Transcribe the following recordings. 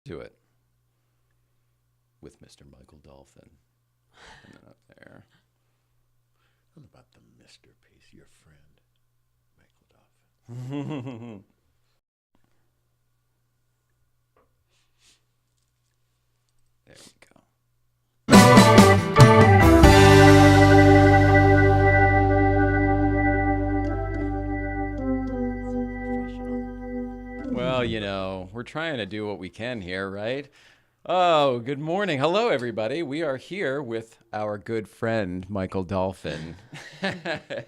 Do it with Mr. Michael Dolphin. And then up there. What about the Mr. piece, your friend, Michael Dolphin? There we go. Well, we're trying to do what we can here, right? Oh, good morning. Hello, everybody. We are here with our good friend, Michael Dolphin.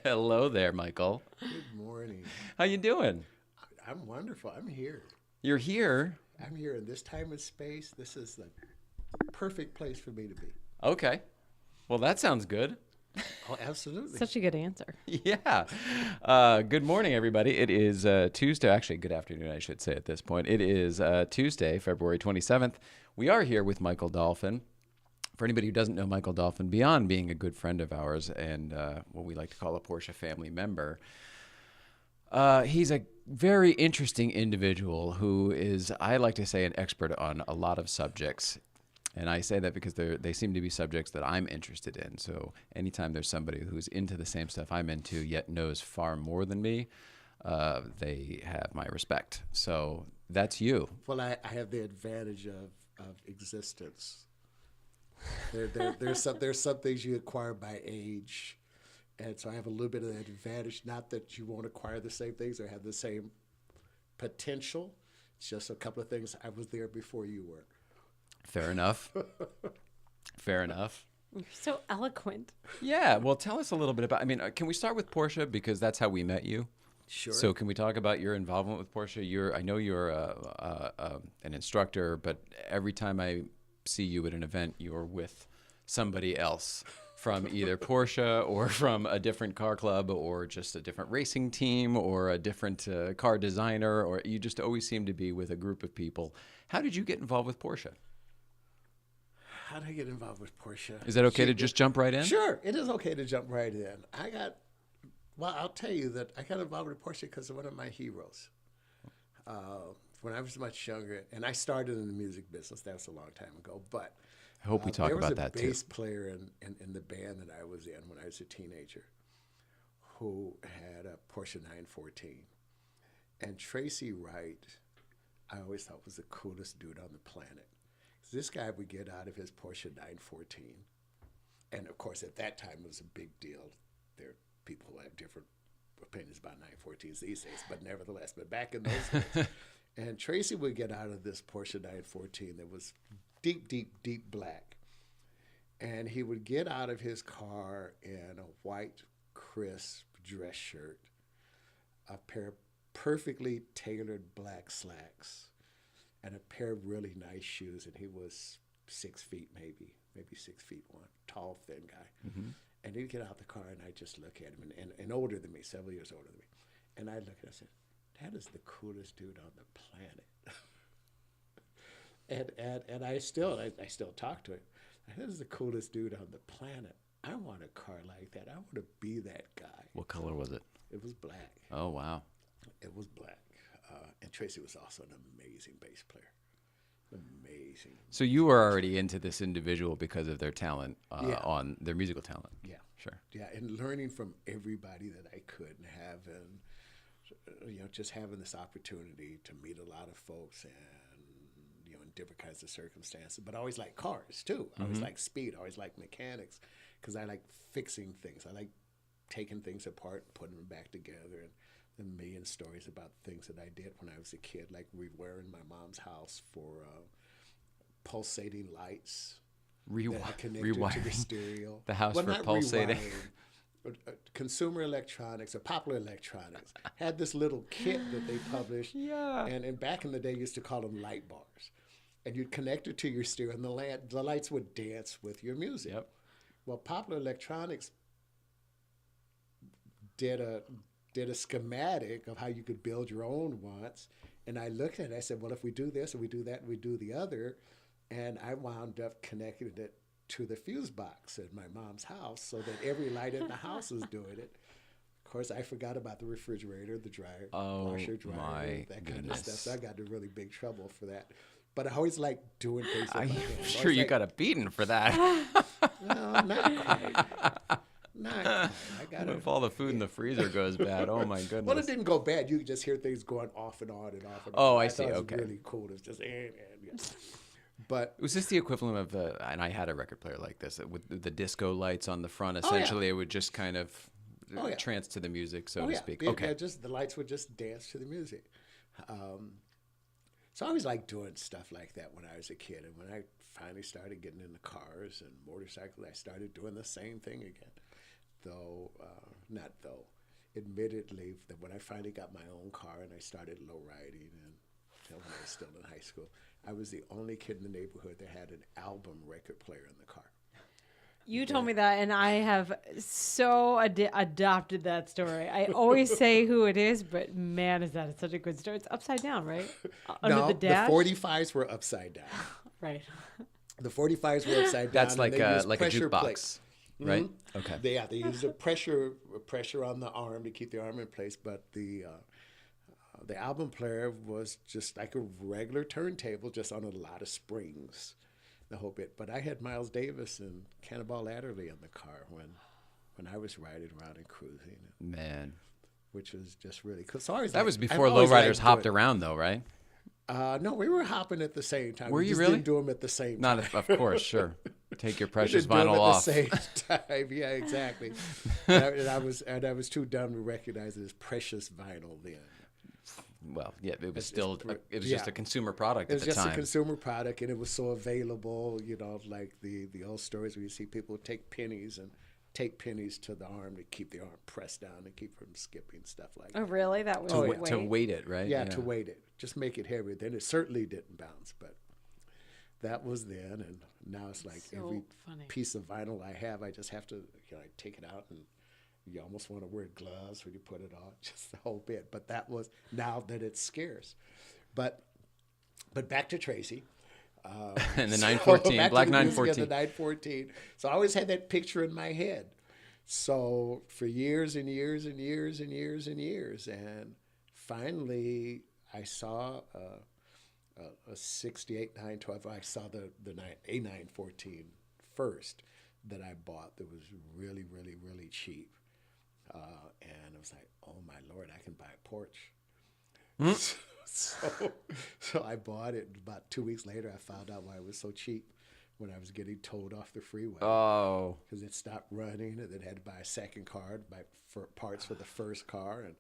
Hello there, Michael. Good morning. How you doing? I'm wonderful. I'm here. You're here? I'm here in this time and space. This is the perfect place for me to be. Okay. Well, that sounds good. Oh, absolutely. Such a good answer. Yeah. Good morning, everybody. It is Tuesday. Actually, good afternoon, I should say at this point. It is Tuesday, February 27th. We are here with Michael Dolphin. For anybody who doesn't know Michael Dolphin, beyond being a good friend of ours and what we like to call a Porsche family member, he's a very interesting individual who is, I like to say, an expert on a lot of subjects. And I say that because they seem to be subjects that I'm interested in. So anytime there's somebody who's into the same stuff I'm into, yet knows far more than me, they have my respect. So that's you. Well, I have the advantage of existence. There's some things you acquire by age. And so I have a little bit of that advantage. Not that you won't acquire the same things or have the same potential. It's just a couple of things. I was there before you were. Fair enough. Fair enough. You're so eloquent. Yeah. Well, tell us a little bit about, can we start with Porsche because that's how we met you? Sure. So can we talk about your involvement with Porsche? I know you're an instructor, but every time I see you at an event, you're with somebody else from either Porsche or from a different car club or just a different racing team or a different car designer, or you just always seem to be with a group of people. How did you get involved with Porsche? How did I get involved with Porsche? Is that okay to just jump right in? Sure, it is okay to jump right in. I'll tell you that I got involved with Porsche because of one of my heroes. When I was much younger, and I started in the music business, that was a long time ago, but I hope we talk about that too. There was a bass player in the band that I was in when I was a teenager who had a Porsche 914. And Tracy Wright, I always thought was the coolest dude on the planet. This guy would get out of his Porsche 914. And of course, at that time, it was a big deal. There are people who have different opinions about 914s these days, but nevertheless, but back in those days. And Tracy would get out of this Porsche 914 that was deep, deep, deep black. And he would get out of his car in a white, crisp dress shirt, a pair of perfectly tailored black slacks, and a pair of really nice shoes. And he was 6 feet, maybe 6 feet one, tall, thin guy. Mm-hmm. And he'd get out the car, and I'd just look at him, and older than me, several years older than me. And I'd look at him and say, that is the coolest dude on the planet. and I still talk to him. That is the coolest dude on the planet. I want a car like that. I want to be that guy. What color was it? It was black. Oh, wow. It was black. And Tracy was also an amazing bass player. Amazing. So you were already into this individual because of their talent, on their musical talent. Yeah. Sure. Yeah, and learning from everybody that I could and just having this opportunity to meet a lot of folks and, in different kinds of circumstances. But I always like cars, too. I always like speed. I always like mechanics because I like fixing things. I like taking things apart and putting them back together. And a million stories about things that I did when I was a kid, like we were in my mom's house for pulsating lights. Rewiring to the stereo. The house for pulsating. Consumer Electronics or Popular Electronics had this little kit that they published. Yeah. And back in the day, used to call them light bars. And you'd connect it to your stereo, and the lights would dance with your music. Yep. Well, Popular Electronics did a schematic of how you could build your own once. And I looked at it, I said, well, if we do this and we do that and we do the other, and I wound up connecting it to the fuse box at my mom's house so that every light in the house was doing it. Of course, I forgot about the refrigerator, the dryer, washer, dryer, that kind of stuff. So I got into really big trouble for that. But I always like doing things with my I'm hands. sure you got a beating for that. No, not quite. Not quite. I got If all the food in the freezer goes bad, oh my Well, it goodness. didn't go bad. You could just hear things going off and on and off and Oh, on. I see. Thought it was Okay. really cool. It's just, yeah. But Was this the equivalent of and I had a record player like this, with the disco lights on the front, yeah. essentially it would just kind of Oh, yeah. trance to the music, so oh to yeah, speak. They- Okay. they're just the lights would just dance to the music. So I always liked doing stuff like that when I was a kid, and when I finally started getting into cars and motorcycles, I started doing the same thing again. Admittedly, that when I finally got my own car and I started low riding, and until when I was still in high school, I was the only kid in the neighborhood that had an album record player in the car. You told me that, and I have so adopted that story. I always say who it is, but man, is that such a good story. It's upside down, right? Under No, the dash? 45s were upside down. Right. The 45s were upside down. That's and like they a used pressure jukebox, plates. right? Okay. They use a pressure on the arm to keep the arm in place, but the album player was just like a regular turntable, just on a lot of springs, the whole bit. But I had Miles Davis and Cannonball Adderley in the car when I was riding around and cruising, Man. which was just really cool. So That was before lowriders hopped around, though, right? No, we were hopping at the same time. Were we you just really? didn't do them at the same time. Not, of course, sure. Take your We precious didn't do 'em vinyl at off. the same time. Yeah, exactly. and I was too dumb to recognize it as precious vinyl then. Well, yeah, it was still it was yeah. just a consumer product It at was the just time. a consumer product, and it was so available. Like the old stories where you see people take pennies to the arm to keep the arm pressed down and keep from skipping, stuff like Oh, that. really? That was to, the wa- to weight? weight it, right? Yeah, to weight it, just make it heavier. Then it certainly didn't bounce, but that was then, and now it's like So every funny. piece of vinyl I have, I just have to I take it out, and you almost want to wear gloves when you put it on, just the whole bit. But that was now that it's scarce. But back to Tracy. And the So 914, back to black the music of 914. the 914. So I always had that picture in my head. So for years and years and years and years and years, and finally I saw a 68 912. I saw a 914 first that I bought that was really, really, really cheap. And I was like, oh my Lord, I can buy a Porsche. So I bought it. About 2 weeks later, I found out why it was so cheap when I was getting towed off the freeway. Oh, Because it stopped running, and then had to buy a second car to buy parts for the first car, and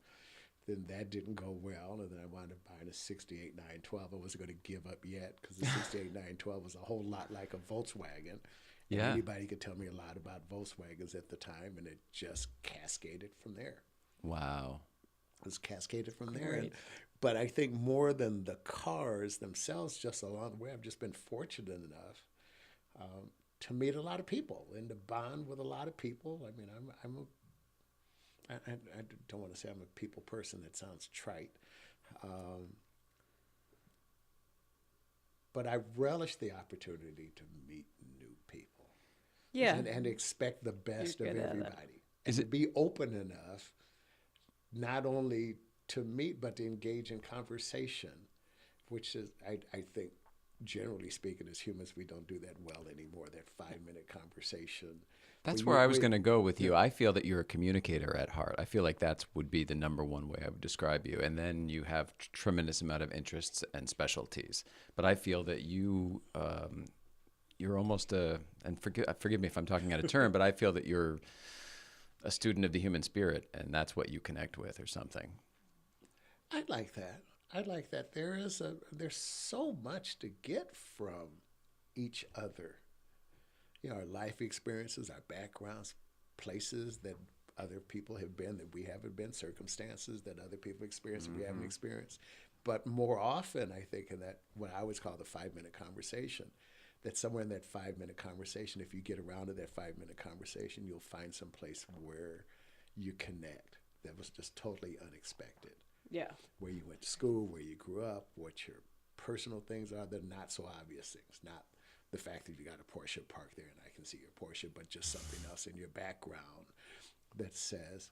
then that didn't go well, and then I wound up buying a 68 912. I wasn't going to give up yet, because the 68 912 was a whole lot like a Volkswagen. And Yeah. anybody could tell me a lot about Volkswagens at the time, and it just cascaded from there. wow. It was cascaded from there. Great. But I think more than the cars themselves, just along the way, I've just been fortunate enough to meet a lot of people and to bond with a lot of people. I mean, I don't want to say I'm a people person. That sounds trite. But I relish the opportunity to meet new people. Yeah. And expect the best You're of good at that. everybody. Is And it- be open enough not only to meet, but to engage in conversation, which is, I think, generally speaking, as humans, we don't do that well anymore, that 5-minute conversation. That's Where where you- I was where- going to go with you. I feel that you're a communicator at heart. I feel like that would be the number one way I would describe you. And then you have tremendous amount of interests and specialties. But I feel that you're almost and forgive me if I'm talking out of turn, but I feel that you're a student of the human spirit, and that's what you connect with or something. I'd like that. There's so much to get from each other. Our life experiences, our backgrounds, places that other people have been that we haven't been, circumstances that other people experience that we haven't experienced. But more often, I think, in that what I always call the 5-minute conversation, that somewhere in that 5-minute conversation, if you get around to that 5-minute conversation, you'll find some place where you connect that was just totally unexpected. Yeah. Where you went to school, where you grew up, what your personal things are, the not so obvious things, not the fact that you got a Porsche parked there and I can see your Porsche, but just something else in your background that says,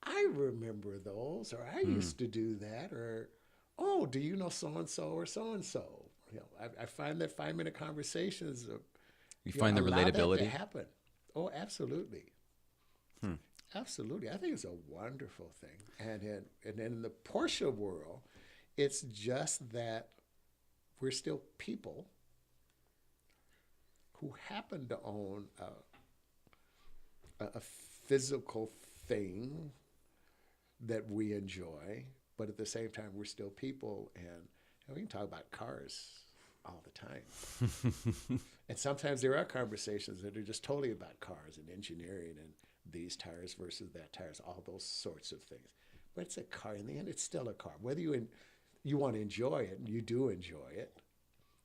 I remember those, or I used to do that, or oh, do you know so and so or so and so? I find that 5-minute conversations. You find the allow that to relatability? happen. Oh, absolutely. Hmm. Absolutely. I think it's a wonderful thing. And in the Porsche world, it's just that we're still people who happen to own a physical thing that we enjoy, but at the same time, we're still people, and we can talk about cars all the time. And sometimes there are conversations that are just totally about cars and engineering and these tires versus that tires, all those sorts of things. But it's a car. In the end, it's still a car. Whether you want to enjoy it, and you do enjoy it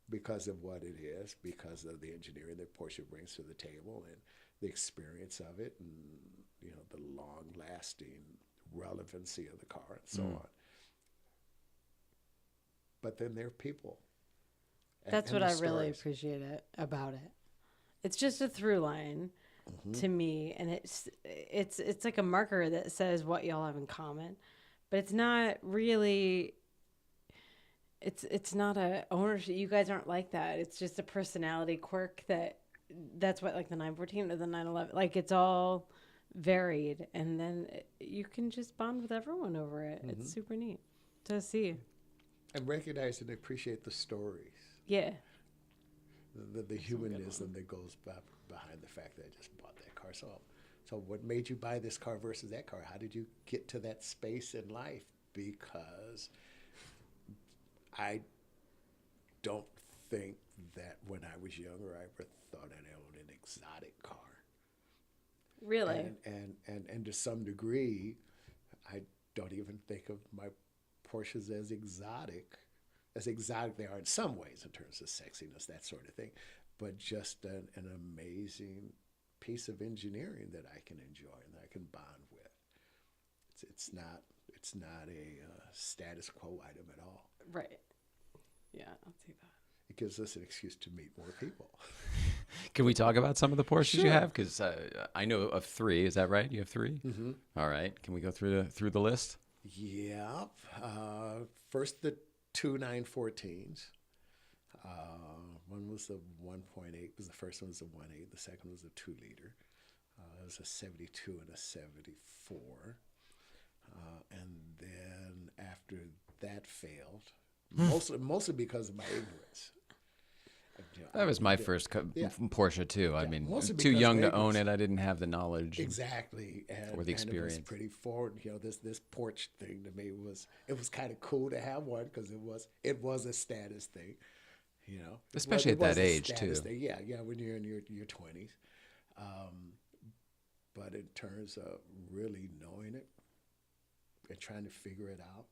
because of what it is, because of the engineering that Porsche brings to the table and the experience of it, and the long-lasting relevancy of the car and so on. But then there are people. That's what I really appreciate about it. It's just a through line to me, and it's like a marker that says what y'all have in common, but it's not really. It's not a ownership. You guys aren't like that. It's just a personality quirk that's what, like the 914 or the 911. Like, it's all varied, and then you can just bond with everyone over it. It's super neat to see. And recognize and appreciate the stories. Yeah. The humanism that goes behind the fact that I just bought that car. So what made you buy this car versus that car? How did you get to that space in life? Because I don't think that when I was younger, I ever thought I'd own an exotic car. Really? And to some degree, I don't even think of my Porsches as exotic they are in some ways in terms of sexiness, that sort of thing, but just an amazing piece of engineering that I can enjoy and that I can bond with. It's not a status quo item at all. Right. Yeah, I'll see that. It gives us an excuse to meet more people. Can we talk about some of the Porsches Sure. you have? Because I know of 3. Is that right? You have 3? Mm-hmm. All right. Can we go through the list? Yeah. First, the 2 914s. One was the 1.8. Was the first one was a 1.8. The second was a 2-liter. It was a 72 and a 74. And then after that failed, mostly because of my ignorance. That was my first Porsche too. I mean, mostly too because young of to own ignorance. it. I didn't have the knowledge. Exactly, or the experience. And it was pretty forward. This Porsche thing to me was kind of cool to have one because it was a status thing. Especially at that age too. Thing. Yeah, when you're in your 20s. But in terms of really knowing it and trying to figure it out,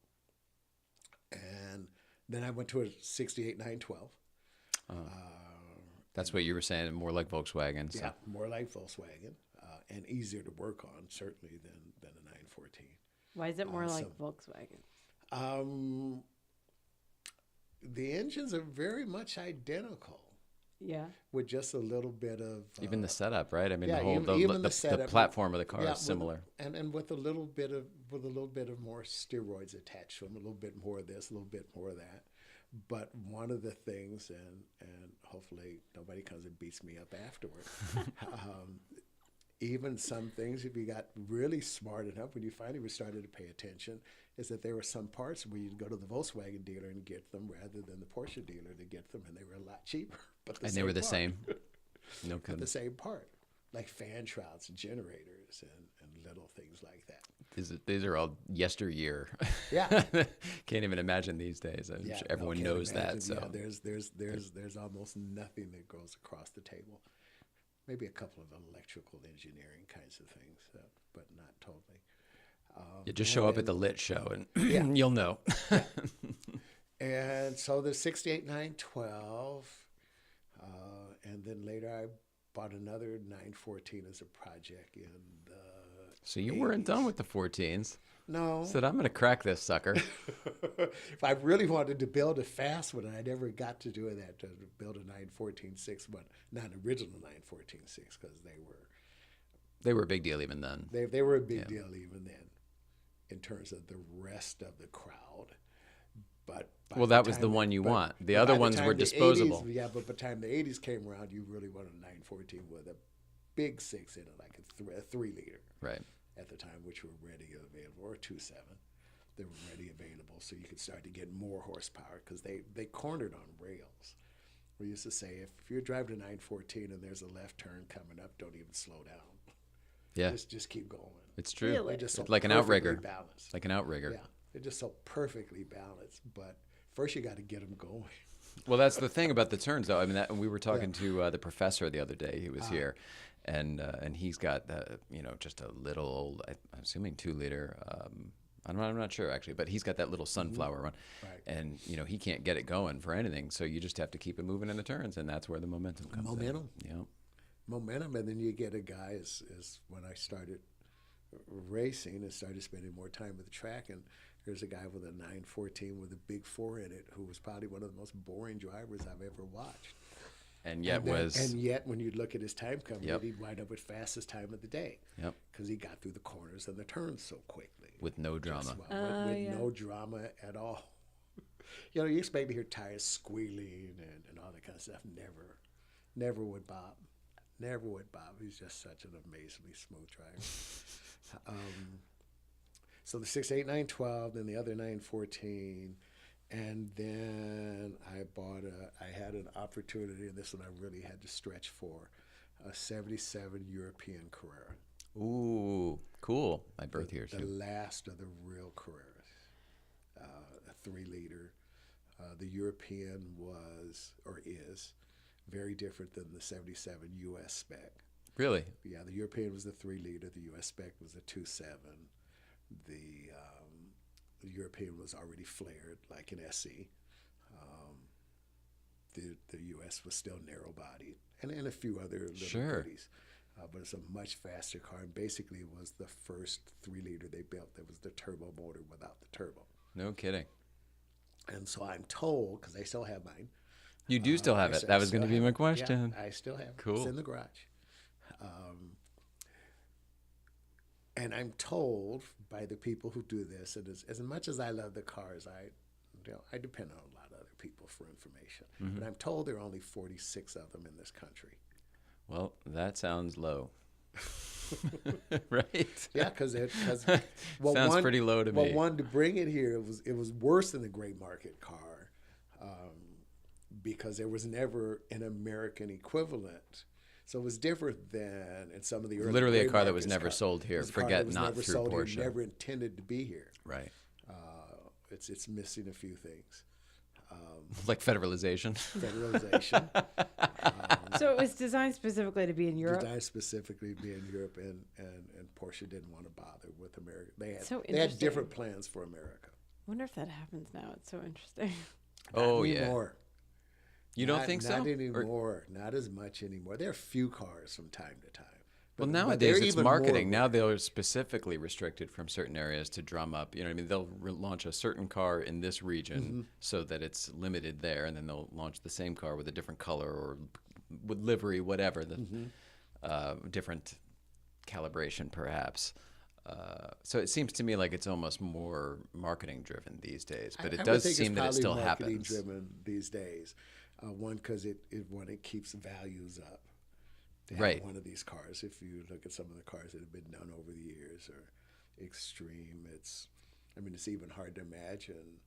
and then I went to a 68 912. That's what you were saying, more like Volkswagen. So. Yeah, more like Volkswagen, and easier to work on certainly than a 914. Why is it more like Volkswagen? The engines are very much identical. Yeah. With just a little bit of even the setup, right? I mean, even the setup, the platform of the car is similar, and with a little bit of more steroids attached to them, a little bit more of this, a little bit more of that. But one of the things, and hopefully nobody comes and beats me up afterward, even some things, if you got really smart enough, when you finally started to pay attention, is that there were some parts where you'd go to the Volkswagen dealer and get them rather than the Porsche dealer to get them, and they were a lot cheaper. And they were the same. No kidding. The same part, like fan shrouds and generators and little things like that. These are all yesteryear. Yeah, can't even imagine these days. I'm sure everyone knows that. So there's almost nothing that goes across the table. Maybe a couple of electrical engineering kinds of things, but not totally. Just show up at the lit show and you'll know. And so the 68 912, and then later I bought another 914 as a project in the. So you 80s. weren't done with the 14s. No. Said, I'm going to crack this sucker. If I really wanted to build a fast one, I never got to do that, to build a 914.6, but not an original 914.6, because they were a big deal even then. They were a big deal even then in terms of the rest of the crowd. But well, that was the one you want. The other ones were disposable. 80s, yeah, but by the time the 80s came around, you really wanted a 914 with a big 6 in it, like a 3-liter. Right. At the time, which were ready available, or a 2.7. They were ready available, so you could start to get more horsepower because they cornered on rails. We used to say, if you're driving a 914 and there's a left turn coming up, don't even slow down. Yeah. Just keep going. It's true. Really? Just so like an outrigger. balanced. Like an outrigger. Yeah, they're just so perfectly balanced. But first, you got to get them going. Well, that's the thing about the turns, though. I mean, we were talking to the professor the other day. He was here, and he's got just a little old, I'm assuming 2-liter. I'm not sure actually, but he's got that little sunflower one, Right. and he can't get it going for anything. So you just have to keep it moving in the turns, and that's where the momentum comes. Momentum. Yeah. Momentum, and then you get a guy as when I started racing and started spending more time at the track, and here's a guy with a 914 with a big 4 in it who was probably one of the most boring drivers I've ever watched. And yet when you look at his time coming, Yep. he'd wind up with fastest time of the day. Yep. Because he got through the corners and the turns so quickly. With no drama. With no drama at all. You expect to hear tires squealing and all that kind of stuff. Never would Bob. Never would Bob. He's just such an amazingly smooth driver. So the 6.8, 912, then the other 914. And then I had an opportunity, and this one I really had to stretch for, a 77 European Carrera. Ooh, cool. My birth year, The too. last of the real Carreras. A 3-liter. The European was, or is, very different than the 77 U.S. spec. Really? Yeah, the European was the 3-liter. The U.S. spec was the 2.7. The European was already flared, like an SE. The U.S. was still narrow-bodied, and a few other little goodies. But it's a much faster car, and basically it was the first 3-liter they built that was the turbo motor without the turbo. No kidding. And so I'm told, because I still have mine. You do still have it. That was going to be my question. Yeah, I still have it. Cool. It's in the garage. And I'm told by the people who do this, and as much as I love the cars, I depend on a lot of other people for information. Mm-hmm. But I'm told there are only 46 of them in this country. Well, that sounds low. Right? Yeah, because sounds pretty low to me. Well, one, to bring it here, it was worse than the gray market car because there was never an American equivalent. So it was different than in some of the early literally a gray car that was markets never sold here. It was a car Forget that was not never through sold Porsche. Here, never intended to be here. Right. It's missing a few things. Like federalization. Federalization. So it was designed specifically to be in Europe? Designed specifically to be in Europe, and Porsche didn't want to bother with America. They had different plans for America. I wonder if that happens now. It's so interesting. Oh, Not yeah. anymore. You don't think so? Not anymore. Not as much anymore. There are a few cars from time to time. Well, But nowadays they're it's even more marketing. Now rare. they're specifically restricted from certain areas to drum up. You know what I mean? They'll launch a certain car in this region so that it's limited there, and then they'll launch the same car with a different color or with livery, whatever, the different calibration perhaps. So it seems to me like it's almost more marketing driven these days, but it does seem that it still happens. Driven these days. One, because it keeps values up. To have Right. one of these cars, if you look at some of the cars that have been done over the years, are extreme. It's even hard to imagine.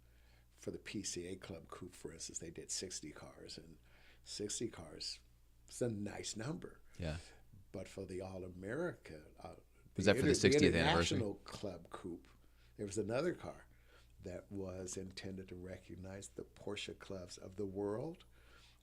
For the PCA Club Coupe, for instance, they did 60 cars, and 60 cars, it's a nice number. Yeah. But for the All America, Was that for the 60th anniversary? International Club Coupe, there was another car that was intended to recognize the Porsche clubs of the world,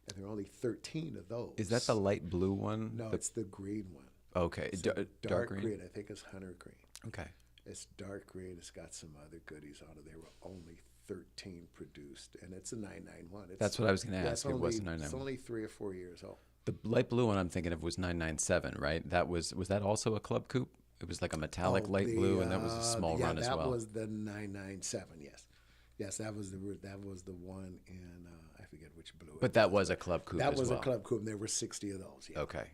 and there are only 13 of those. Is that the light blue one? No, it's the green one. Okay. It's Dark green? I think it's hunter green. Okay. It's dark green. It's got some other goodies on it. There were only 13 produced, and it's a 991. That's what I was going to ask. It was a 991. It's only 3 or 4 years old. The light blue one I'm thinking of was 997, right? Was that also a club coupe? It was like a metallic light blue, and that was a small run as well. Yeah, that was the 997. Yes, that was the one in I forget which blue. But that was a club coupe. That as was well. a club coupe. And there were 60 of those. Yeah. Okay,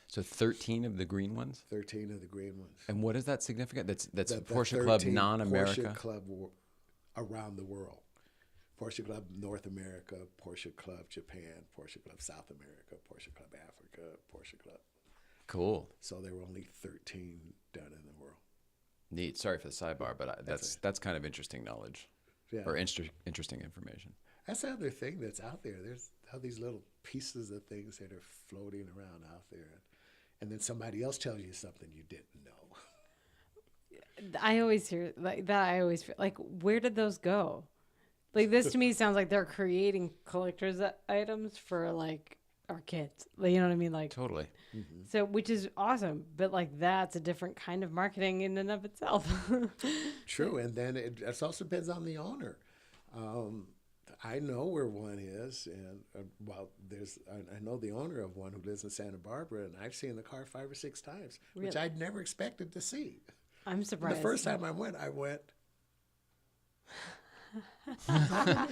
so 13 of the green ones. 13 of the green ones. And what is that significant? That's The Porsche Club 13 non-America. Porsche Club around the world. Porsche Club North America, Porsche Club Japan, Porsche Club South America, Porsche Club Africa, Porsche Club. Cool. So there were only 13 done in the world. Neat. Sorry for the sidebar, but that's kind of interesting knowledge, or interesting information. That's the other thing that's out there. There's all these little pieces of things that are floating around out there, and then somebody else tells you something you didn't know. I always hear like that. I always feel like, where did those go? Like, this to me sounds like they're creating collector's items for like our kids. Like, you know what I mean? Like, totally. Mm-hmm. So, which is awesome, but like that's a different kind of marketing in and of itself. True, and then it also depends on the owner. I know where one is, and I know the owner of one who lives in Santa Barbara, and I've seen the car 5 or 6 times, which I'd never expected to see. I'm surprised. The first time I went.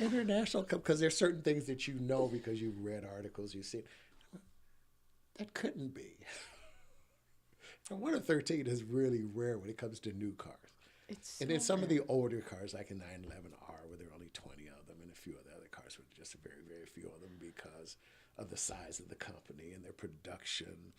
International, because there's certain things that you know because you've read articles, you've seen. That couldn't be. And 1 of 13 is really rare when it comes to new cars. And then some of the older cars, like a 911R, where there are only 20 of them, and a few of the other cars with just very, very few of them because of the size of the company and their production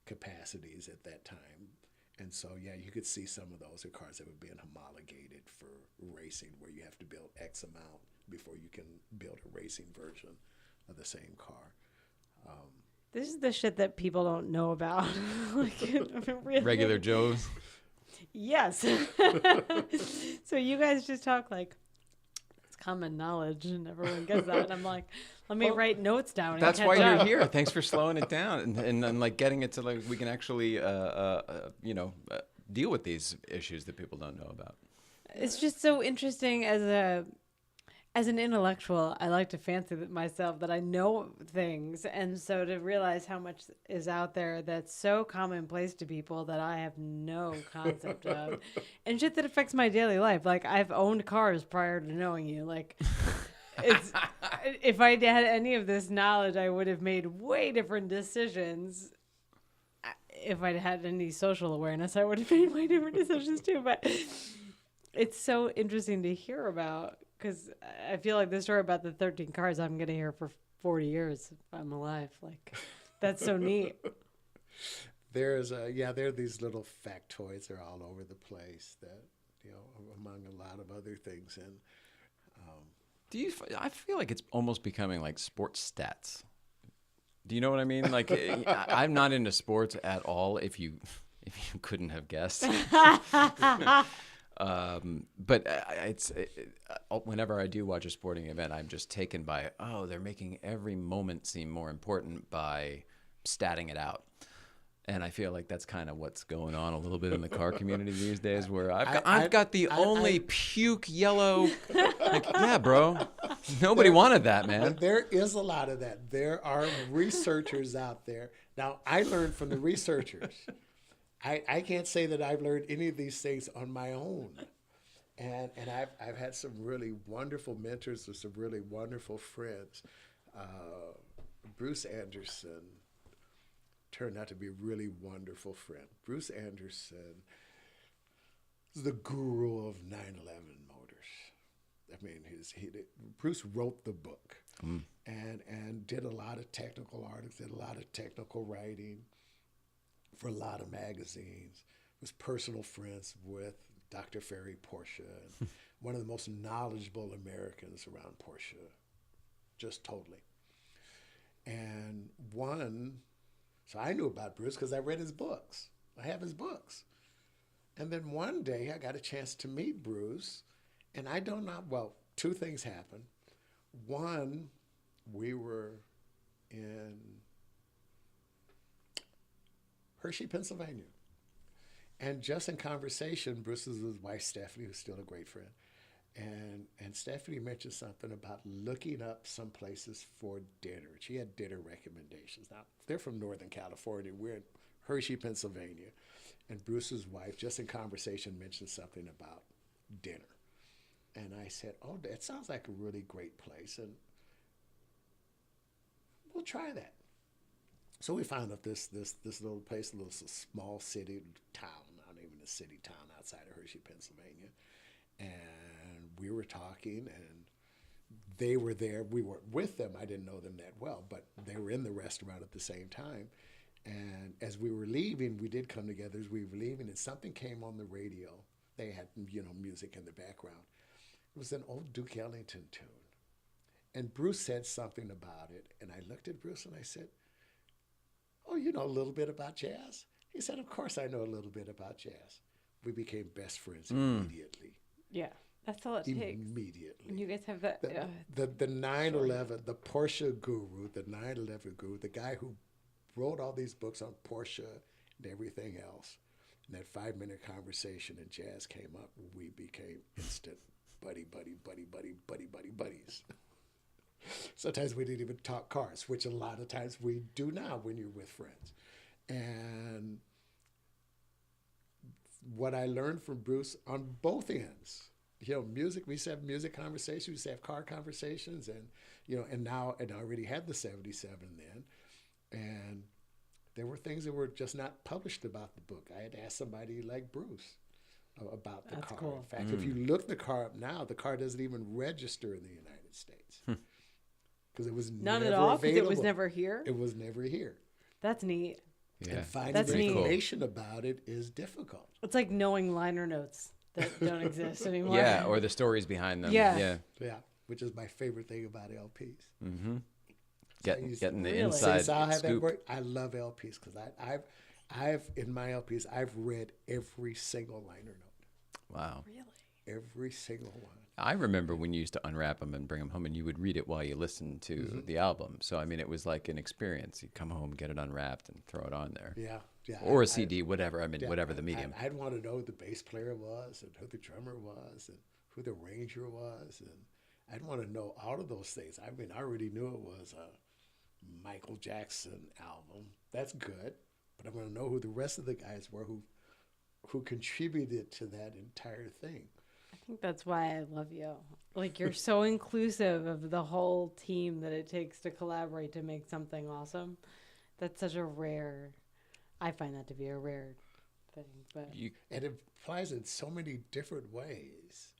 capacities at that time. And so, yeah, you could see some of those are cars that were being homologated for racing, where you have to build X amount before you can build a racing version of the same car. This is the shit that people don't know about. Like, really. Regular Joes. Yes. So you guys just talk like it's common knowledge, and everyone gets that. And I'm like, let me write notes down. That's why you're here. Thanks for slowing it down and like getting it to like we can actually deal with these issues that people don't know about. It's just so interesting as an intellectual. I like to fancy myself that I know things, and so to realize how much is out there that's so commonplace to people that I have no concept of, and shit that affects my daily life. Like, I've owned cars prior to knowing you. Like, it's if I had any of this knowledge, I would have made way different decisions. If I'd had any social awareness, I would have made way different decisions too. But it's so interesting to hear about. Because I feel like the story about the 13 cars I'm going to hear for 40 years if I'm alive. Like, that's so neat. There are these little factoids. They're all over the place that, among a lot of other things. And I feel like it's almost becoming like sports stats. Do you know what I mean? Like, I'm not into sports at all, if you couldn't have guessed. But whenever I do watch a sporting event, I'm just taken by, they're making every moment seem more important by statting it out. And I feel like that's kind of what's going on a little bit in the car community these days, where I've got the only puke yellow. Like, yeah, bro. Nobody wanted that, man. There is a lot of that. There are researchers out there. Now, I learned from the researchers. I can't say that I've learned any of these things on my own. And I've had some really wonderful mentors and some really wonderful friends. Bruce Anderson turned out to be a really wonderful friend. Bruce Anderson is the guru of 911 motors. I mean, Bruce wrote the book and did a lot of technical articles, did a lot of technical writing for a lot of magazines. Was personal friends with Dr. Ferry Porsche, and one of the most knowledgeable Americans around Porsche, just totally. And so I knew about Bruce because I read his books. I have his books. And then one day I got a chance to meet Bruce, and I don't know, well, 2 things happened. One, we were in Hershey, Pennsylvania. And just in conversation, Bruce's wife, Stephanie, who's still a great friend, and Stephanie mentioned something about looking up some places for dinner. She had dinner recommendations. Now, they're from Northern California. We're in Hershey, Pennsylvania. And Bruce's wife, just in conversation, mentioned something about dinner. And I said, that sounds like a really great place, and we'll try that. So we found out this little place, a little small city town, not even a city town outside of Hershey, Pennsylvania. And we were talking, and they were there. We weren't with them. I didn't know them that well, but they were in the restaurant at the same time. And as we were leaving, we did come together as we were leaving, and something came on the radio. They had, music in the background. It was an old Duke Ellington tune. And Bruce said something about it, and I looked at Bruce and I said, "Oh, you know a little bit about jazz?" He said, "Of course I know a little bit about jazz." We became best friends immediately. Yeah, that's all it takes. Immediately. You guys have that. The 911, the Porsche guru, the 911 guru, the guy who wrote all these books on Porsche and everything else. And that 5-minute conversation in jazz came up. We became instant buddies. Sometimes we didn't even talk cars, which a lot of times we do now when you're with friends. And what I learned from Bruce on both ends, music, we used to have music conversations, we used to have car conversations, and, and I already had the 77 then. And there were things that were just not published about the book. I had to ask somebody like Bruce about the That's car. cool. In fact, if you look the car up now, the car doesn't even register in the United States. Because it was Not never at all, because available. it was never here? It was never here. That's neat. Yeah. And finding That's neat. information about it is difficult. It's like knowing liner notes that don't exist anymore. Yeah, or the stories behind them. Yeah. Yeah, which is my favorite thing about LPs. Mm-hmm. Getting the Really? inside Since I'll have that scoop. word, I love LPs because I've in my LPs I've read every single liner note, Wow. Really? every single one. I remember when you used to unwrap them and bring them home, and you would read it while you listened to the album. So, I mean, it was like an experience. You'd come home, get it unwrapped, and throw it on there. Yeah. Or a CD, whatever. I mean, Yeah, whatever the medium. I'd want to know who the bass player was and who the drummer was and who the arranger was. And I'd want to know all of those things. I mean, I already knew it was a Michael Jackson album. That's good. But I want to know who the rest of the guys were who contributed to that entire thing. I think that's why I love you. Like, you're so inclusive of the whole team that it takes to collaborate to make something awesome. That's such a rare... I find that to be a rare thing, but And it applies in so many different ways.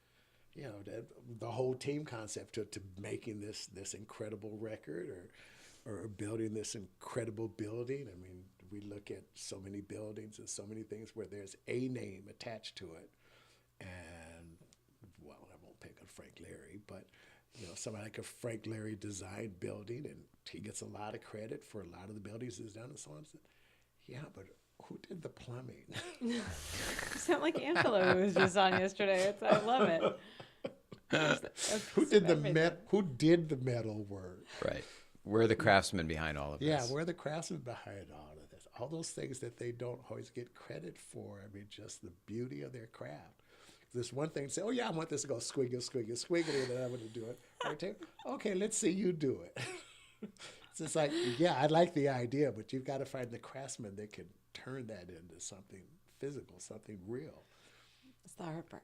The whole team concept to making this incredible record or building this incredible building. I mean, we look at so many buildings and so many things where there's a name attached to it. And, well, I won't pick on Frank Larry, but, somebody like a Frank Larry designed building, and he gets a lot of credit for a lot of the buildings he's done and so on. Yeah, but who did the plumbing? you sound like Angela, who was just on yesterday. I love it. Who did the metal work? Right. We're the craftsmen behind all of this. Yeah, we're the craftsmen behind all of this. All those things that they don't always get credit for. I mean, just the beauty of their craft. This one thing, say, "Oh yeah, I want this to go squiggle, and then I'm going to do it." Okay, let's see you do it. So it's like, yeah, I like the idea, but you've got to find the craftsman that can turn that into something physical, something real. It's the hard part.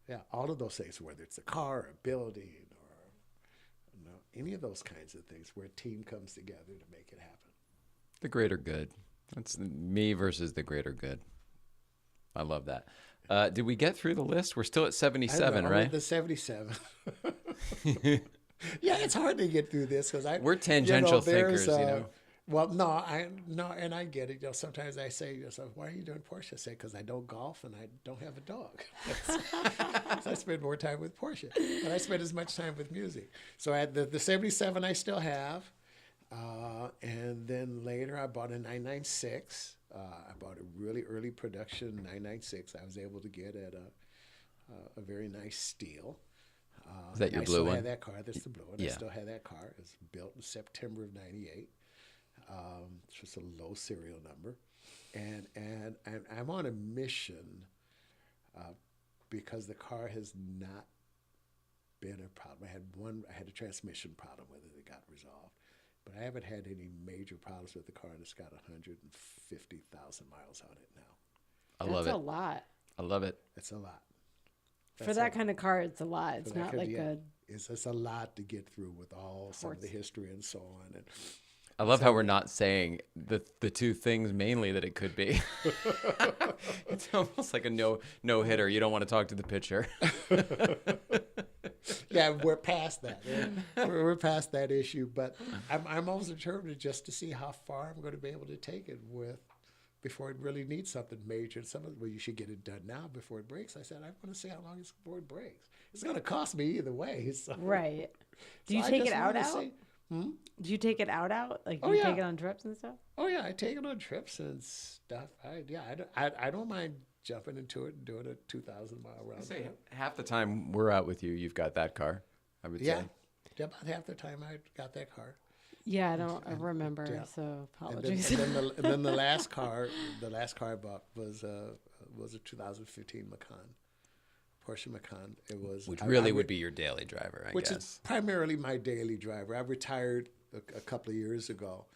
Yeah, all of those things, whether it's a car, or a building, or any of those kinds of things where a team comes together to make it happen. The greater good. That's me versus the greater good. I love that. Did we get through the list? We're still at 77, right? The 77. Yeah, it's hard to get through this because we're tangential thinkers, Well, no, and I get it. Sometimes I say, "Why are you doing Porsche?" I say, "Because I don't golf and I don't have a dog." So I spend more time with Porsche, and I spend as much time with music. So at the 77, I still have, and then later I bought a 996. I bought a really early production 996. I was able to get at a very nice steal. Is that your I blue still one? have that car. That's the blue one. Yeah. I still have that car. It's built in September of '98. It's just a low serial number, and I'm on a mission because the car has not been a problem. I had a transmission problem with it that got resolved, but I haven't had any major problems with the car, and it's got 150,000 miles on it now. I love it. That's a lot. I love it. It's a lot. For that kind of car, it's a lot. It's not like a... It's a lot to get through with some of the history and so on. And I love how we're not saying the two things mainly that it could be. It's almost like a no hitter. You don't want to talk to the pitcher. Yeah, we're past that. We're past that issue. But I'm always determined just to see how far I'm going to be able to take it before it really needs something major. And some of well, you should get it done now before it breaks. I said, I want to see how long it's before it breaks. It's going to cost me either way. So. Right. Do you So take it out? Do you take it out? Like, do Oh, you yeah. take it on trips and stuff? Oh yeah, I take it on trips and stuff. I don't mind jumping into it and doing a 2,000-mile round Say trip. half the time we're out with you, you've got that car. I would Yeah, say. about half the time I got that car. Yeah, I remember, yeah. so And apologies. then the last car I bought was a 2015 Macan, Porsche Macan. It was Which really would be your daily driver, I which guess. is primarily my daily driver. I retired a couple of years ago,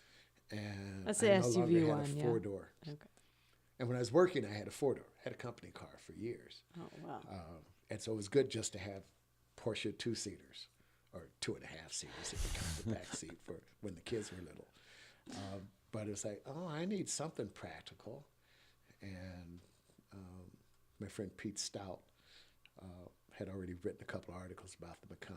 and That's I the no longer SUV had one, a yeah. 4-door. Okay. And when I was working, I had a 4-door. I had a company car for years. Oh, wow. And so it was good just to have Porsche 2-seaters or 2.5-seaters if you count the back seat for when the kids were little. But it's like, oh, I need something practical. And my friend Pete Stout had already written a couple of articles about the Macan,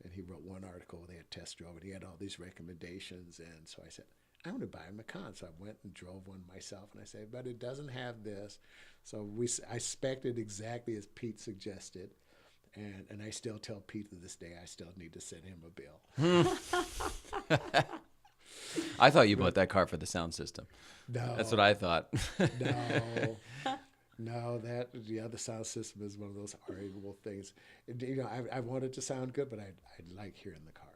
and he wrote one article. They had test drove it. He had all these recommendations, and so I said, I'm going to buy a Macan. So I went and drove one myself, and I said, but it doesn't have this. So I spec'd it exactly as Pete suggested, and I still tell Pete to this day I still need to send him a bill. I thought you bought that car for the sound system. No, That's what I thought. No, the sound system is one of those arguable things. I want it to sound good, but I like hearing the car.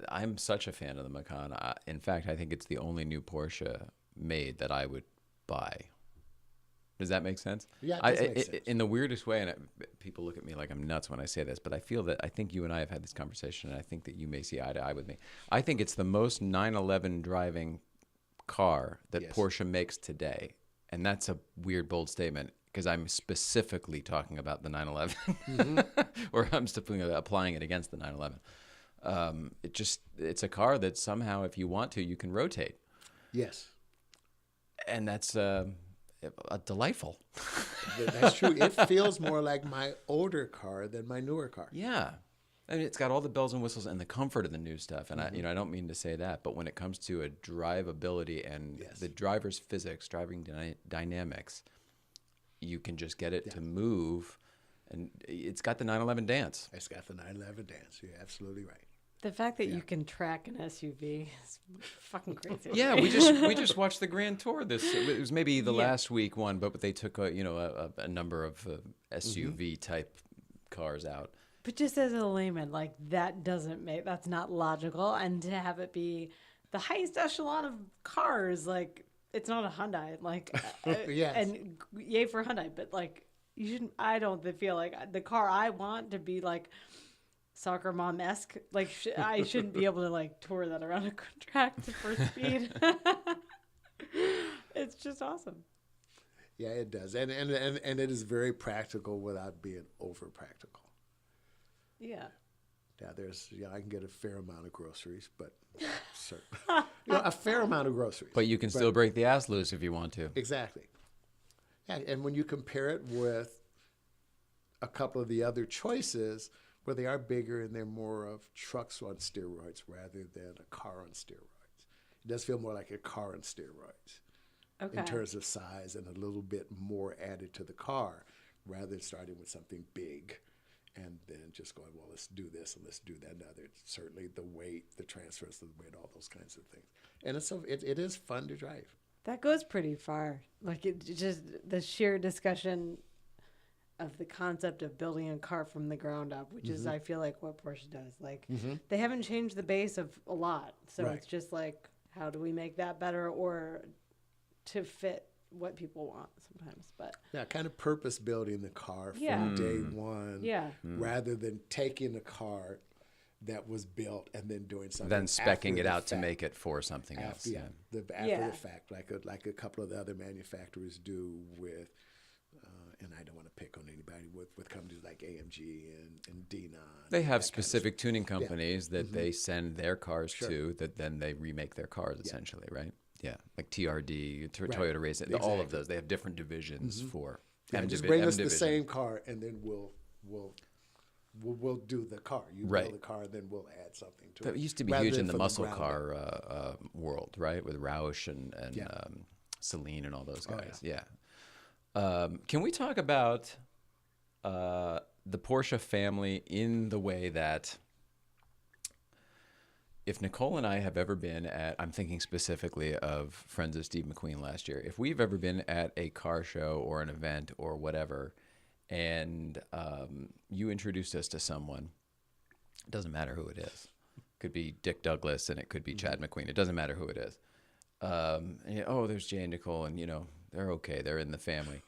I'm such a fan of the Macan. In fact, I think it's the only new Porsche made that I would buy. Does that make sense? Yeah, it does make sense. In the weirdest way, and people look at me like I'm nuts when I say this, but I think you and I have had this conversation, and I think that you may see eye to eye with me. I think it's the most 911 driving car that Yes. Porsche makes today. And that's a weird, bold statement because I'm specifically talking about the 911, or I'm specifically applying it against the 911. It's a car that somehow, if you want to, you can rotate. Yes. And that's delightful. That's true. It feels more like my older car than my newer car. Yeah. I mean, it's got all the bells and whistles and the comfort of the new stuff. And I don't mean to say that, but when it comes to a drivability and Yes. the driver's physics, driving dynamics, you can just get it to move. And it's got the 911 dance. It's got the 911 dance. You're absolutely right. The fact that you can track an SUV is fucking crazy. Yeah, we just watched the Grand Tour. It was maybe the last week one, but they took a number of SUV type cars out. But just as a layman, like that's not logical. And to have it be the highest echelon of cars, like it's not a Hyundai, like, Yes. and yay for Hyundai, but like you shouldn't, I don't feel like the car I want to be like soccer mom-esque, like I shouldn't be able to like tour that around a track for speed. It's just awesome. Yeah, it does. And it is very practical without being over practical. Yeah. Yeah, I can get a fair amount of groceries, but a fair amount of groceries. But you can still break the ass loose if you want to. Exactly. Yeah, and when you compare it with a couple of the other choices, where they are bigger and they're more of trucks on steroids rather than a car on steroids, it does feel more like a car on steroids in terms of size and a little bit more added to the car, rather than starting with something big and then just going, well, let's do this and let's do that and other. Certainly the weight, the transfers of the weight, all those kinds of things. And it is fun to drive. That goes pretty far. Like it just the sheer discussion of the concept of building a car from the ground up, which is I feel like what Porsche does. Like they haven't changed the base of a lot, so Right. it's just like how do we make that better or to fit what people want sometimes. But Yeah, kind of purpose building the car Yeah. from day one, yeah, rather than taking a car that was built and then doing something. Then after speccing it the out to fact. make it for something else. After, after Yeah. the fact, like a couple of the other manufacturers do with, and I don't want to pick on anybody, with companies like AMG and Denon. They have that specific tuning companies that Mm-hmm. they send their cars to that then they remake their cars essentially, right? Yeah, like TRD, Toyota Racing, all of Exactly. those. They have different divisions for. Yeah, M just divi- bring M us the division. same car and then we'll we'll do the car. You build the car, then we'll add something to it. That used to be huge in the muscle car world, right? With Roush and Celine and all those guys. Can we talk about the Porsche family in the way that if Nicole and I have ever been at, I'm thinking specifically of Friends of Steve McQueen last year, if we've ever been at a car show or an event or whatever, and you introduced us to someone, it doesn't matter who it is. It could be Dick Douglas and it could be Chad McQueen. It doesn't matter who it is. There's Jay and Nicole, and they're okay. They're in the family.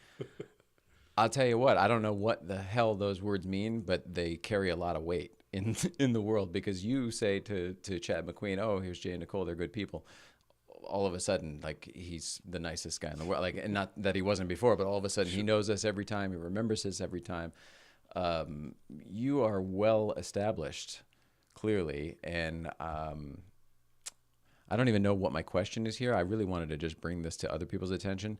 I'll tell you what, I don't know what the hell those words mean, but they carry a lot of weight in the world, because you say to Chad McQueen, oh, here's Jay and Nicole, they're good people. All of a sudden, like, he's the nicest guy in the world. Like, and not that he wasn't before, but all of a sudden he knows us every time. He remembers us every time. You are well established, clearly. And I don't even know what my question is here. I really wanted to just bring this to other people's attention.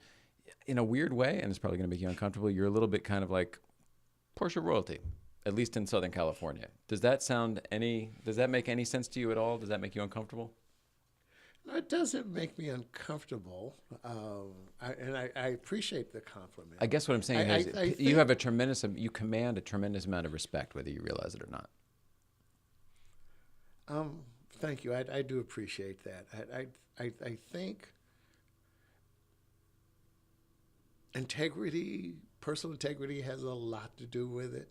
In a weird way, and it's probably going to make you uncomfortable, you're a little bit kind of like Porsche royalty, at least in Southern California. Does that make any sense to you at all? Does that make you uncomfortable? It doesn't make me uncomfortable, I appreciate the compliment. I guess what I'm saying is you command a tremendous amount of respect, whether you realize it or not. Thank you. I do appreciate that. I think personal integrity has a lot to do with it.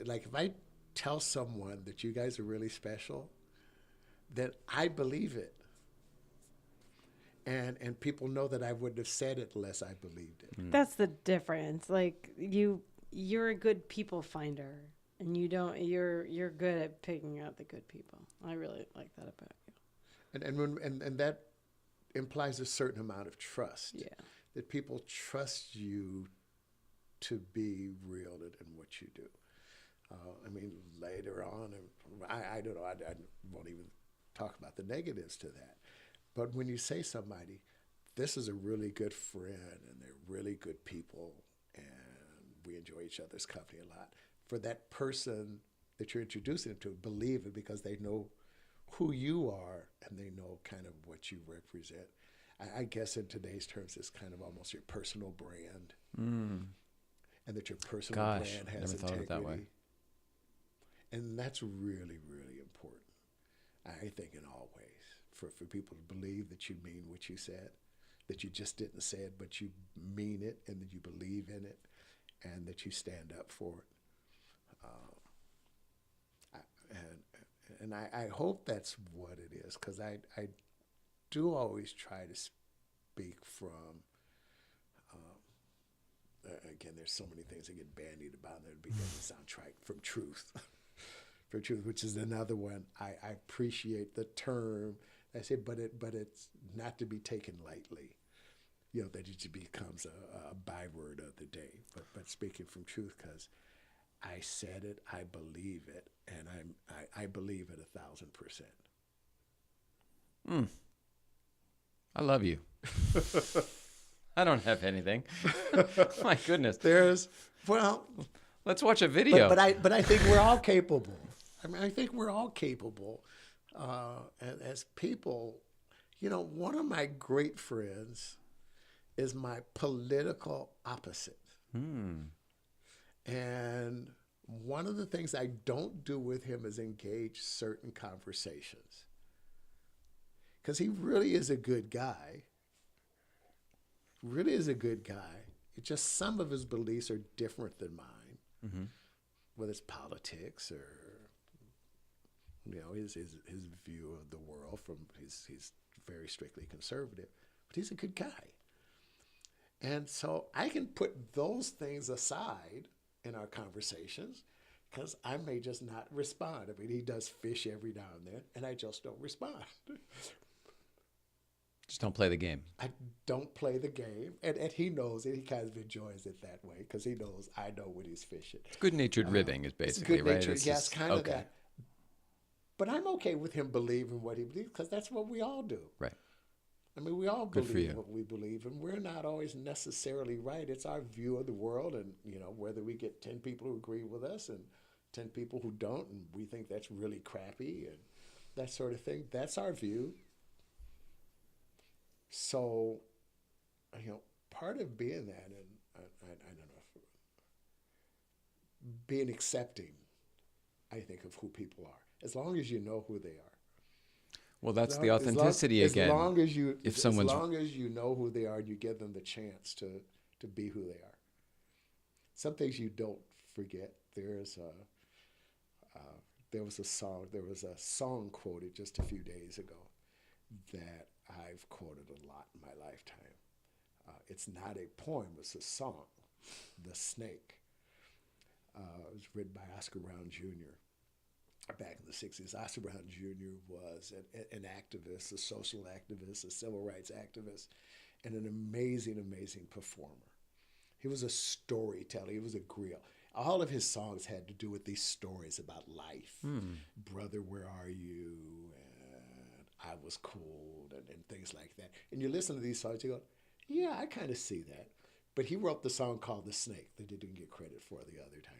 Like, if I tell someone that you guys are really special, then I believe it. And people know that I wouldn't have said it unless I believed it. That's the difference. Like, you're a good people finder, and you're good at picking out the good people. I really like that about you. And that implies a certain amount of trust. Yeah. That people trust you to be real in what you do. Later on, I don't know, I won't even talk about the negatives to that. But when you say somebody, this is a really good friend and they're really good people and we enjoy each other's company a lot, for that person that you're introducing them to believe it, because they know who you are and they know kind of what you represent. I guess in today's terms, it's kind of almost your personal brand. And that your personal brand has never thought of it that way. And that's really, really important, I think, in all ways, for people to believe that you mean what you said, that you just didn't say it, but you mean it, and that you believe in it, and that you stand up for it. I hope that's what it is, because I do always try to speak from, again, there's so many things that get bandied about, that it doesn't sound trite, from truth. From truth, which is another one. I appreciate the term. I say, but it's not to be taken lightly. That it becomes a byword of the day. But speaking from truth, because I said it, I believe it, and I believe it 1,000%. I love you. I don't have anything. My goodness. Let's watch a video. But I think we're all capable. I think we're all capable as people. One of my great friends is my political opposite. And one of the things I don't do with him is engage certain conversations. Because he really is a good guy. Really is a good guy. It's just some of his beliefs are different than mine. Whether it's politics or his view of the world, he's very strictly conservative, but he's a good guy. And so I can put those things aside in our conversations, because I may just not respond. He does fish every now and then, and I just don't respond. Just don't play the game. I don't play the game, and he knows it. He kind of enjoys it that way, because he knows I know when he's fishing. It's good-natured ribbing is basically, right? Yes, kind of that. But I'm okay with him believing what he believes, because that's what we all do. Right. I mean, we all Good for believe you. what we believe, and we're not always necessarily right. It's our view of the world, and whether we get 10 people who agree with us and 10 people who don't, and we think that's really crappy and that sort of thing. That's our view. So, part of being that, and I don't know, being accepting, I think, of who people are, as long as you know who they are. Well, that's the authenticity again. As long as you know who they are, you give them the chance to be who they are. Some things you don't forget. There was a song quoted just a few days ago that I've quoted a lot in my lifetime. It's not a poem; it's a song. "The Snake." It was written by Oscar Brown Jr. back in the 60s. Oscar Brown Jr. was an activist, a social activist, a civil rights activist, and an amazing, amazing performer. He was a storyteller. He was a griot. All of his songs had to do with these stories about life. Brother, where are you? And I was cool, and things like that. And you listen to these songs, you go, yeah, I kind of see that. But he wrote the song called "The Snake" that he didn't get credit for the other time.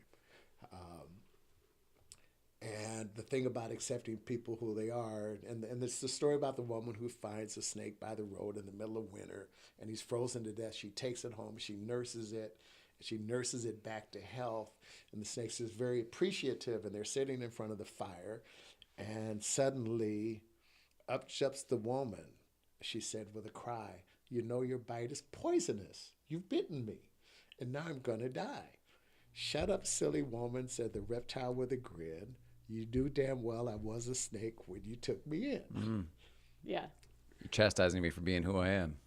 And the thing about accepting people who they are, and it's the story about the woman who finds a snake by the road in the middle of winter, and he's frozen to death. She takes it home, she nurses it back to health, and the snake is very appreciative, and they're sitting in front of the fire, and suddenly up jumps the woman. She said with a cry, your bite is poisonous. You've bitten me, and now I'm gonna die. "Shut up, silly woman," said the reptile with a grin. "You knew damn well I was a snake when you took me in." Yeah. You're chastising me for being who I am.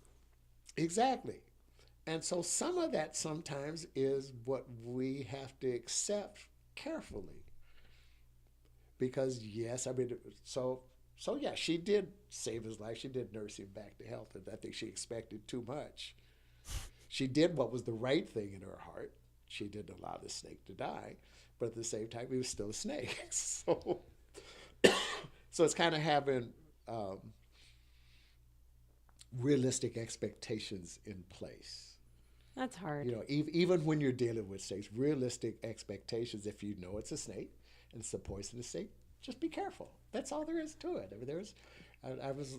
Exactly. And so some of that sometimes is what we have to accept carefully. Because yes, I mean, so yeah, she did save his life. She did nurse him back to health, and I think she expected too much. She did what was the right thing in her heart. She didn't allow the snake to die, but at the same time, he was still a snake. So it's kind of having realistic expectations in place. That's hard. Even when you're dealing with snakes, realistic expectations. If you know it's a snake and it's a poisonous snake, just be careful. That's all there is to it. I mean, I was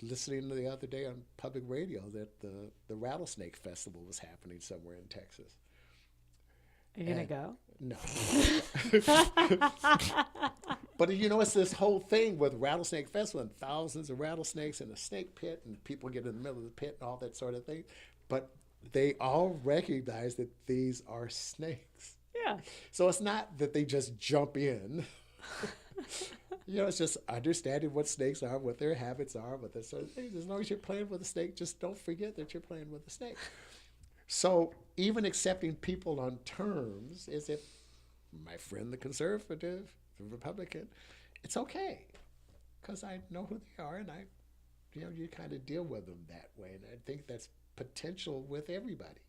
listening the other day on public radio that the rattlesnake festival was happening somewhere in Texas. Are you going to go? No. But it's this whole thing with Rattlesnake Festival and thousands of rattlesnakes in a snake pit, and people get in the middle of the pit and all that sort of thing. But they all recognize that these are snakes. Yeah. So it's not that they just jump in. It's just understanding what snakes are, what their habits are, what that sort of thing. As long as you're playing with a snake, just don't forget that you're playing with a snake. So even accepting people on terms as if my friend, the conservative, the Republican, it's okay because I know who they are, and you kind of deal with them that way. And I think that's potential with everybody.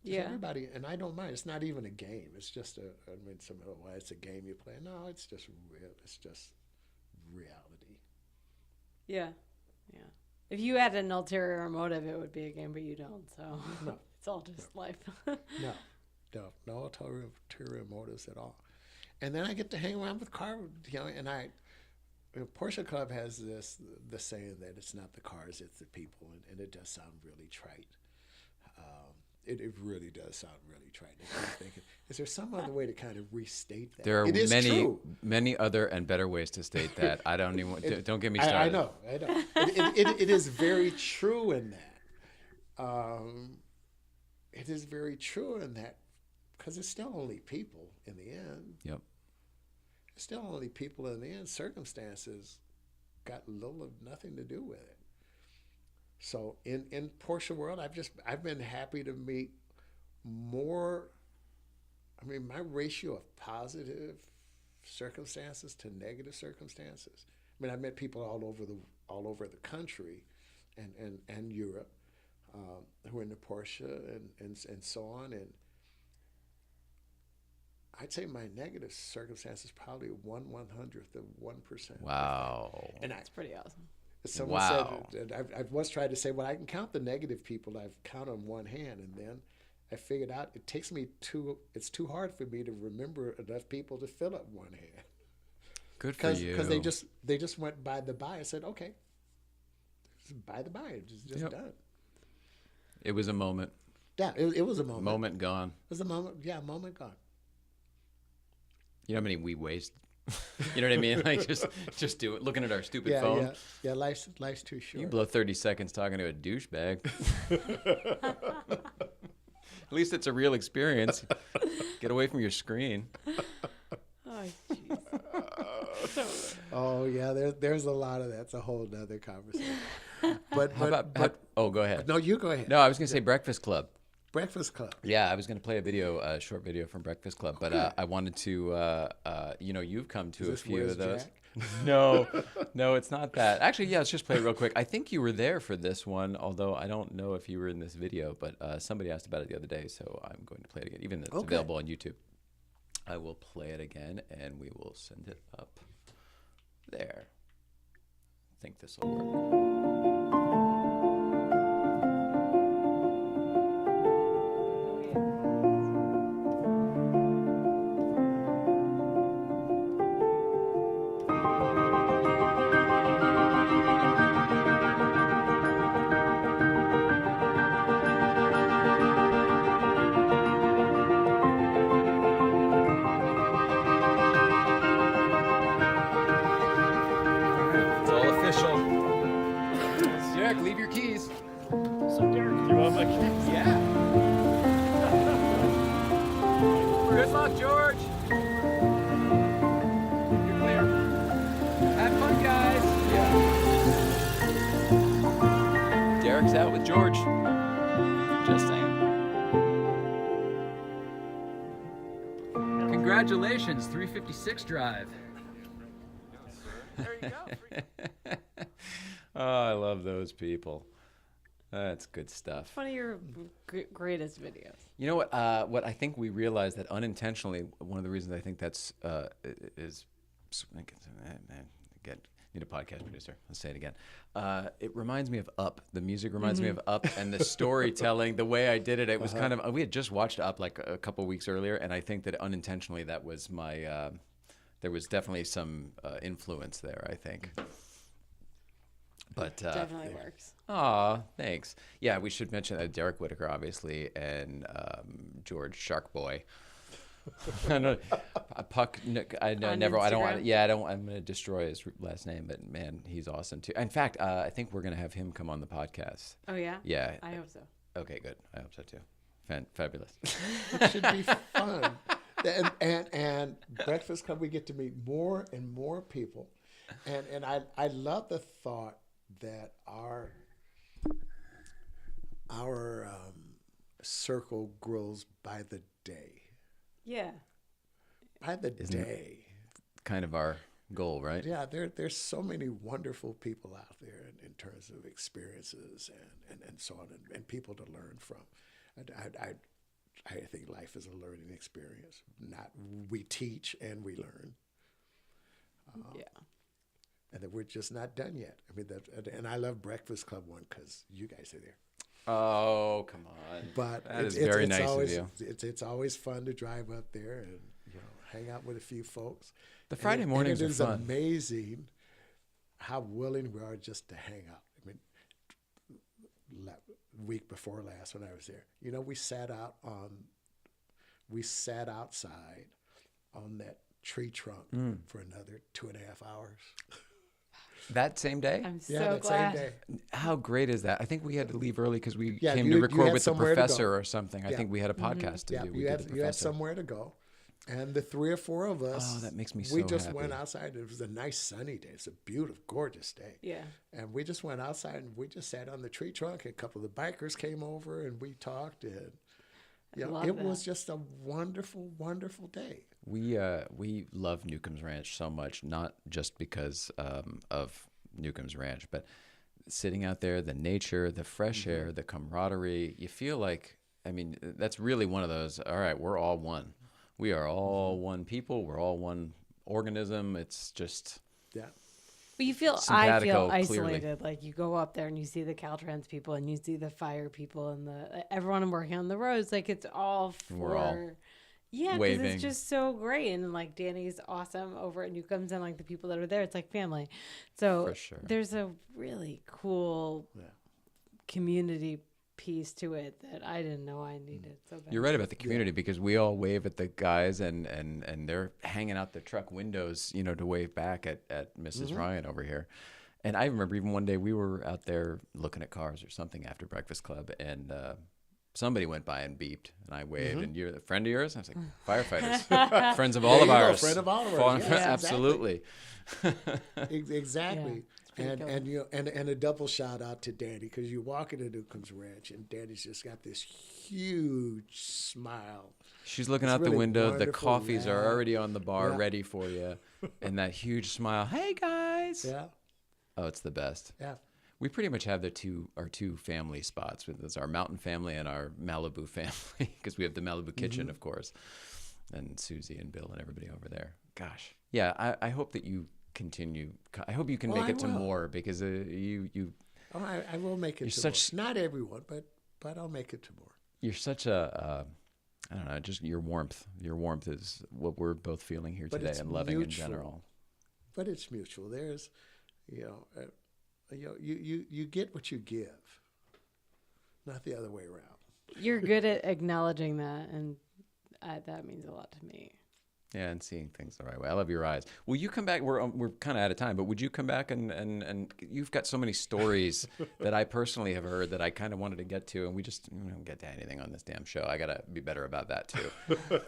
Everybody, and I don't mind. It's not even a game. It's just it's a game you play. No, it's just real. It's just reality. Yeah. Yeah. If you had an ulterior motive, it would be a game, but you don't. So No. It's all just life. No ulterior motives at all. And then I get to hang around with car, and Porsche Club has the saying that it's not the cars, it's the people, and it does sound really trite. It really does sound really trite. I'm thinking, is there some other way to kind of restate that? There are many other and better ways to state that. I don't even don't get me started. I know. It is very true in that. It is very true in that because it's still only people in the end. Yep. It's still only people in the end. Circumstances got little or nothing to do with it. So in Porsche world, I've been happy to meet more. I mean, my ratio of positive circumstances to negative circumstances. I mean, I met people all over the country, and Europe, who are into Porsche and so on. And I'd say my negative circumstance is probably 1/100th of 1%. Wow. And that's pretty awesome. Someone Wow. said, I've once tried to say, well, I can count the negative people. I've counted on one hand, and then I figured out it's too hard for me to remember enough people to fill up one hand. Good for you. Because they just went by the by and said, okay, just by the by, just Yep. done. It was a moment. Yeah, it was a moment. Moment gone. It was a moment. Yeah, moment gone. You know how many we waste? You know what I mean? Like just do it. Looking at our stupid phone. Yeah. Life's too short. You blow 30 seconds talking to a douchebag. At least it's a real experience. Get away from your screen. Oh, jeez. Oh yeah, there's a lot of that. It's a whole nother conversation. But oh, go ahead. no, you go ahead. No, I was gonna say Breakfast Club. Breakfast Club. Yeah, I was gonna play a short video from Breakfast Club, but I wanted to, you've come to a few of those. No, it's not that. Actually, yeah, let's just play it real quick. I think you were there for this one, although I don't know if you were in this video, but somebody asked about it the other day, so I'm going to play it again, even though it's available on YouTube. I will play it again, and we will send it up there. I think this will work. It's all official. Derek, leave your keys. So Derek, you want my keys? Yeah. Good luck, George. You're clear. Have fun, guys. Yeah. Derek's out with George. Just saying. Congratulations, 356 drive. There you go. Oh, I love those people. That's good stuff. One of your greatest videos. You know what I think we realized that unintentionally, one of the reasons I think that's is again, need a podcast producer. Let's say it again. It reminds me of Up. The music reminds me of Up, and the storytelling, the way I did it, it was kind of. We had just watched Up like a couple weeks earlier, and I think that unintentionally that was my. There was definitely some influence there, I think. But Definitely works. aw, thanks. Yeah, we should mention Derek Whitaker, obviously, and George Shark Boy. I know, Puck. I On never. I don't want. Instagram? Yeah, I don't. I'm gonna destroy his last name, but man, he's awesome too. In fact, I think we're gonna have him come on the podcast. Oh yeah. Yeah. I hope so. Okay, good. I hope so too. Fabulous. It should be fun. And Breakfast Club, we get to meet more and more people, and I love the thought that our circle grows by the day. Yeah. By the Isn't it? day. Kind of our goal, right? Yeah, there's so many wonderful people out there in terms of experiences and so on, and people to learn from. I think life is a learning experience. We teach and we learn. Yeah. And that we're just not done yet. I mean, and I love Breakfast Club one because you guys are there. Oh, come on. But that is very nice always, of you. It's always fun to drive up there and hang out with a few folks. The Friday mornings and are it is fun. amazing how willing we are just to hang out. I mean, week before last when I was there, we sat outside on that tree trunk for another 2.5 hours. That same day? I'm so That glad. same day. How great is that? I think we had to leave early because we Yeah, came you to had record with the somewhere to go. professor or something. I Yeah. think we had a podcast to Yeah, do. We you did had, the you had professor. somewhere to go. And the 3 or 4 of us, Oh, that makes me we so just happy. went outside. It was a nice sunny day. It's a beautiful, gorgeous day. Yeah. And we just went outside and we just sat on the tree trunk. A couple of the bikers came over and we talked. And love it that. was just a wonderful, wonderful day. We love Newcomb's Ranch so much, not just because of Newcomb's Ranch, but sitting out there, the nature, the fresh air, the camaraderie. You feel like, I mean, that's really one of those, all right, we're all one. We are all one people. We're all one organism. It's just, Yeah. But I feel simpatico, isolated. clearly. Like you go up there and you see the Caltrans people and you see the fire people and everyone working on the roads. Like it's all for. We're all Yeah, because waving. it's just so great. And like Danny's awesome over at Newcomb's and like the people that are there, it's like family. So For sure. there's a really cool community piece to it that I didn't know I needed so bad. You're right about the community because we all wave at the guys and they're hanging out the truck windows, you know, to wave back at Mrs. Ryan over here. And I remember even one day we were out there looking at cars or something after Breakfast Club, and somebody went by and beeped, and I waved, and you're a friend of yours? I was like, firefighters, friends of all of ours. Friend of all of ours. Yeah, Absolutely. Exactly. Yeah, and a double shout out to Danny, because you walk into Newcomb's Ranch and Danny's just got this huge smile. She's looking It's out the really window. The wonderful, coffees are yeah. already on the bar, Yeah. ready for you, and that huge smile. Hey guys! Yeah, Oh, it's the best. yeah. We pretty much have our two family spots. There's our mountain family and our Malibu family, because we have the Malibu kitchen, of course, and Susie and Bill and everybody over there. Gosh, yeah. I hope that you continue. I hope you can Well, make I it to will. more, because you Oh, I will make it You're to such- more. Not everyone, but I'll make it to more. you're such a I don't know, just your warmth. Your warmth is what we're both feeling here But today, it's and loving mutual. in general. But it's mutual. There's, you get what you give, not the other way around. You're good at acknowledging that, and that means a lot to me. Yeah, and seeing things the right way. I love your eyes. Will you come back? We're kind of out of time, but would you come back and you've got so many stories that I personally have heard that I kind of wanted to get to, and we just don't get to anything on this damn show. I gotta be better about that too.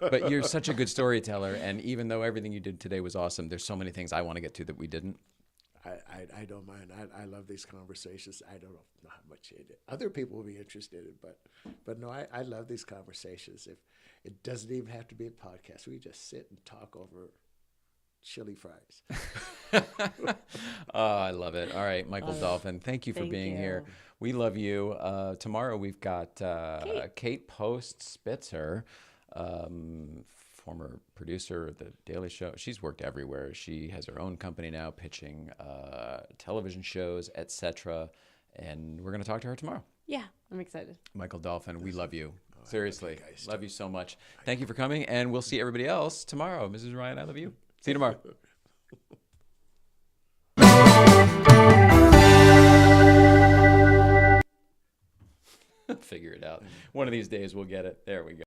But you're such a good storyteller, and even though everything you did today was awesome, there's so many things I want to get to that we didn't. I don't mind. I love these conversations. I don't know how much other people will be interested in, but no, I love these conversations. If it doesn't even have to be a podcast, we just sit and talk over chili fries. Oh, I love it. All right, Michael Dolphin, thank you for Thank being here. you. We love you. Tomorrow we've got Kate Post Spitzer, former producer of The Daily Show. She's worked everywhere. She has her own company now, pitching television shows, etc. And we're going to talk to her tomorrow. Yeah, I'm excited. Michael Dolphin, we love you. Seriously, you guys love you so much. Thank you for coming, and we'll see everybody else tomorrow. Mrs. Ryan, I love you. See you tomorrow. Figure it out. One of these days we'll get it. There we go.